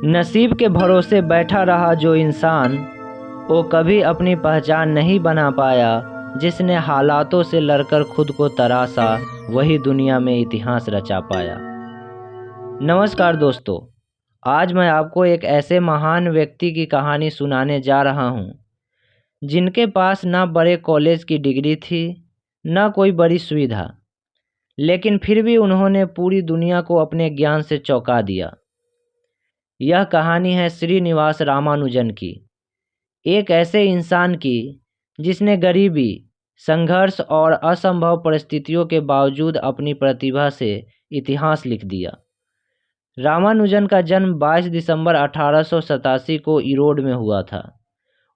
नसीब के भरोसे बैठा रहा जो इंसान, वो कभी अपनी पहचान नहीं बना पाया। जिसने हालातों से लड़कर खुद को तराशा, वही दुनिया में इतिहास रचा पाया। नमस्कार दोस्तों, आज मैं आपको एक ऐसे महान व्यक्ति की कहानी सुनाने जा रहा हूँ, जिनके पास ना बड़े कॉलेज की डिग्री थी, ना कोई बड़ी सुविधा, लेकिन फिर भी उन्होंने पूरी दुनिया को अपने ज्ञान से चौंका दिया। यह कहानी है श्रीनिवास रामानुजन की, एक ऐसे इंसान की जिसने गरीबी, संघर्ष और असंभव परिस्थितियों के बावजूद अपनी प्रतिभा से इतिहास लिख दिया। रामानुजन का जन्म 22 दिसंबर 1887 को इरोड में हुआ था।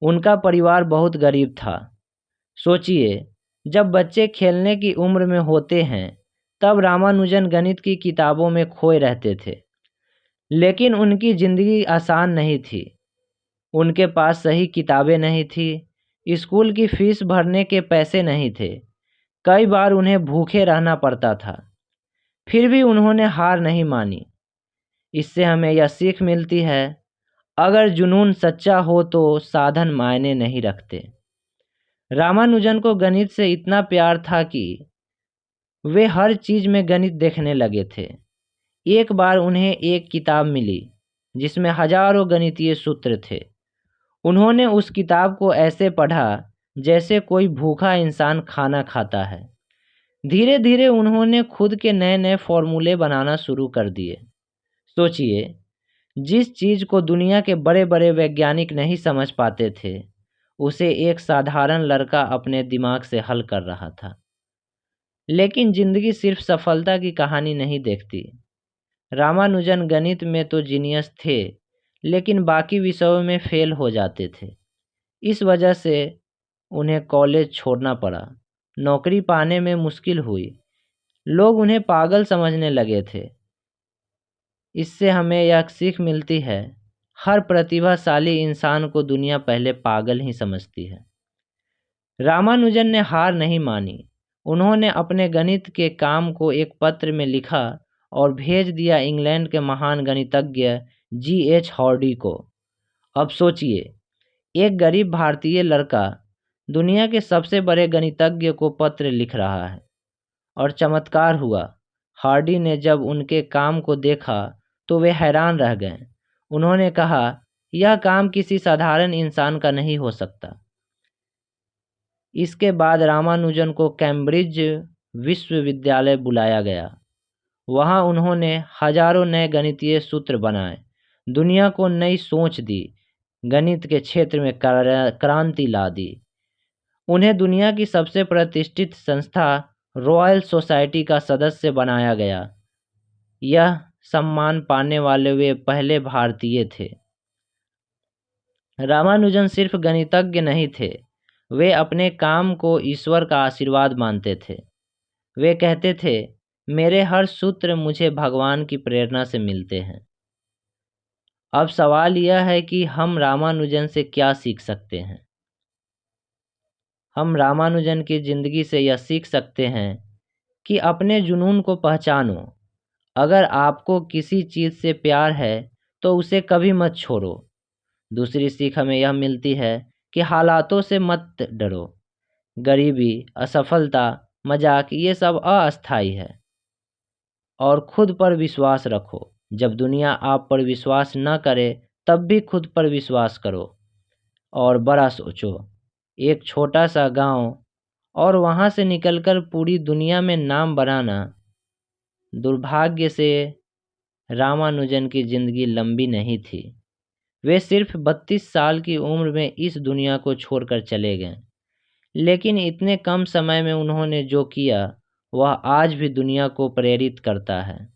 उनका परिवार बहुत गरीब था। सोचिए, जब बच्चे खेलने की उम्र में होते हैं, तब रामानुजन गणित की किताबों में खोए रहते थे। लेकिन उनकी ज़िंदगी आसान नहीं थी। उनके पास सही किताबें नहीं थी, स्कूल की फीस भरने के पैसे नहीं थे, कई बार उन्हें भूखे रहना पड़ता था। फिर भी उन्होंने हार नहीं मानी। इससे हमें यह सीख मिलती है, अगर जुनून सच्चा हो तो साधन मायने नहीं रखते। रामानुजन को गणित से इतना प्यार था कि वे हर चीज़ में गणित देखने लगे थे। एक बार उन्हें एक किताब मिली जिसमें हजारों गणितीय सूत्र थे। उन्होंने उस किताब को ऐसे पढ़ा जैसे कोई भूखा इंसान खाना खाता है। धीरे धीरे उन्होंने खुद के नए नए फॉर्मूले बनाना शुरू कर दिए। सोचिए, जिस चीज़ को दुनिया के बड़े बड़े वैज्ञानिक नहीं समझ पाते थे, उसे एक साधारण लड़का अपने दिमाग से हल कर रहा था। लेकिन जिंदगी सिर्फ सफलता की कहानी नहीं देखती। रामानुजन गणित में तो जीनियस थे, लेकिन बाकी विषयों में फेल हो जाते थे। इस वजह से उन्हें कॉलेज छोड़ना पड़ा। नौकरी पाने में मुश्किल हुई। लोग उन्हें पागल समझने लगे थे। इससे हमें यह सीख मिलती है, हर प्रतिभाशाली इंसान को दुनिया पहले पागल ही समझती है। रामानुजन ने हार नहीं मानी। उन्होंने अपने गणित के काम को एक पत्र में लिखा और भेज दिया इंग्लैंड के महान गणितज्ञ G.H. हार्डी को। अब सोचिए, एक गरीब भारतीय लड़का दुनिया के सबसे बड़े गणितज्ञ को पत्र लिख रहा है। और चमत्कार हुआ, हार्डी ने जब उनके काम को देखा तो वे हैरान रह गए। उन्होंने कहा, यह काम किसी साधारण इंसान का नहीं हो सकता। इसके बाद रामानुजन को कैम्ब्रिज विश्वविद्यालय बुलाया गया। वहां उन्होंने हजारों नए गणितीय सूत्र बनाए, दुनिया को नई सोच दी, गणित के क्षेत्र में क्रांति ला दी। उन्हें दुनिया की सबसे प्रतिष्ठित संस्था रॉयल सोसाइटी का सदस्य बनाया गया। यह सम्मान पाने वाले वे पहले भारतीय थे। रामानुजन सिर्फ गणितज्ञ नहीं थे, वे अपने काम को ईश्वर का आशीर्वाद मानते थे। वे कहते थे, मेरे हर सूत्र मुझे भगवान की प्रेरणा से मिलते हैं। अब सवाल यह है कि हम रामानुजन से क्या सीख सकते हैं। हम रामानुजन की ज़िंदगी से यह सीख सकते हैं कि अपने जुनून को पहचानो। अगर आपको किसी चीज़ से प्यार है तो उसे कभी मत छोड़ो। दूसरी सीख हमें यह मिलती है कि हालातों से मत डरो। गरीबी, असफलता, मजाक, ये सब अस्थायी है। और खुद पर विश्वास रखो। जब दुनिया आप पर विश्वास न करे, तब भी खुद पर विश्वास करो और बड़ा सोचो। एक छोटा सा गांव और वहां से निकलकर पूरी दुनिया में नाम बनाना। दुर्भाग्य से रामानुजन की जिंदगी लंबी नहीं थी। वे सिर्फ 32 साल की उम्र में इस दुनिया को छोड़कर चले गए। लेकिन इतने कम समय में उन्होंने जो किया, वह आज भी दुनिया को प्रेरित करता है।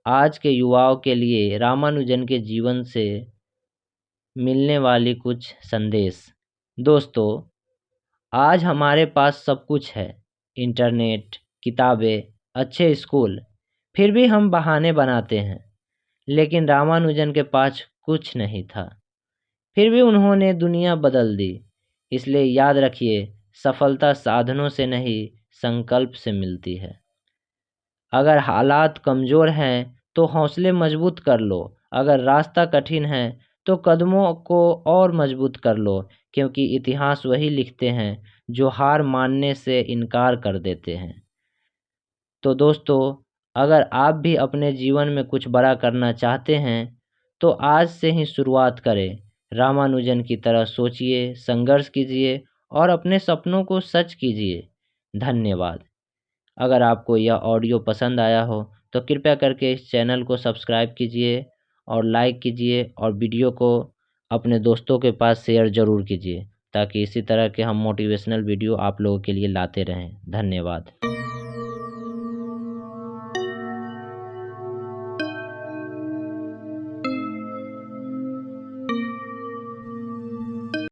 आज के युवाओं के लिए रामानुजन के जीवन से मिलने वाली कुछ संदेश। दोस्तों, आज हमारे पास सब कुछ है, इंटरनेट, किताबें, अच्छे स्कूल, फिर भी हम बहाने बनाते हैं। लेकिन रामानुजन के पास कुछ नहीं था, फिर भी उन्होंने दुनिया बदल दी। इसलिए याद रखिए, सफलता साधनों से नहीं, संकल्प से मिलती है। अगर हालात कमज़ोर हैं तो हौसले मजबूत कर लो। अगर रास्ता कठिन है तो कदमों को और मजबूत कर लो, क्योंकि इतिहास वही लिखते हैं जो हार मानने से इनकार कर देते हैं। तो दोस्तों, अगर आप भी अपने जीवन में कुछ बड़ा करना चाहते हैं तो आज से ही शुरुआत करें। रामानुजन की तरह सोचिए, संघर्ष कीजिए और अपने सपनों को सच कीजिए। धन्यवाद। अगर आपको यह ऑडियो पसंद आया हो तो कृपया करके इस चैनल को सब्सक्राइब कीजिए और लाइक कीजिए, और वीडियो को अपने दोस्तों के पास शेयर ज़रूर कीजिए, ताकि इसी तरह के हम मोटिवेशनल वीडियो आप लोगों के लिए लाते रहें। धन्यवाद।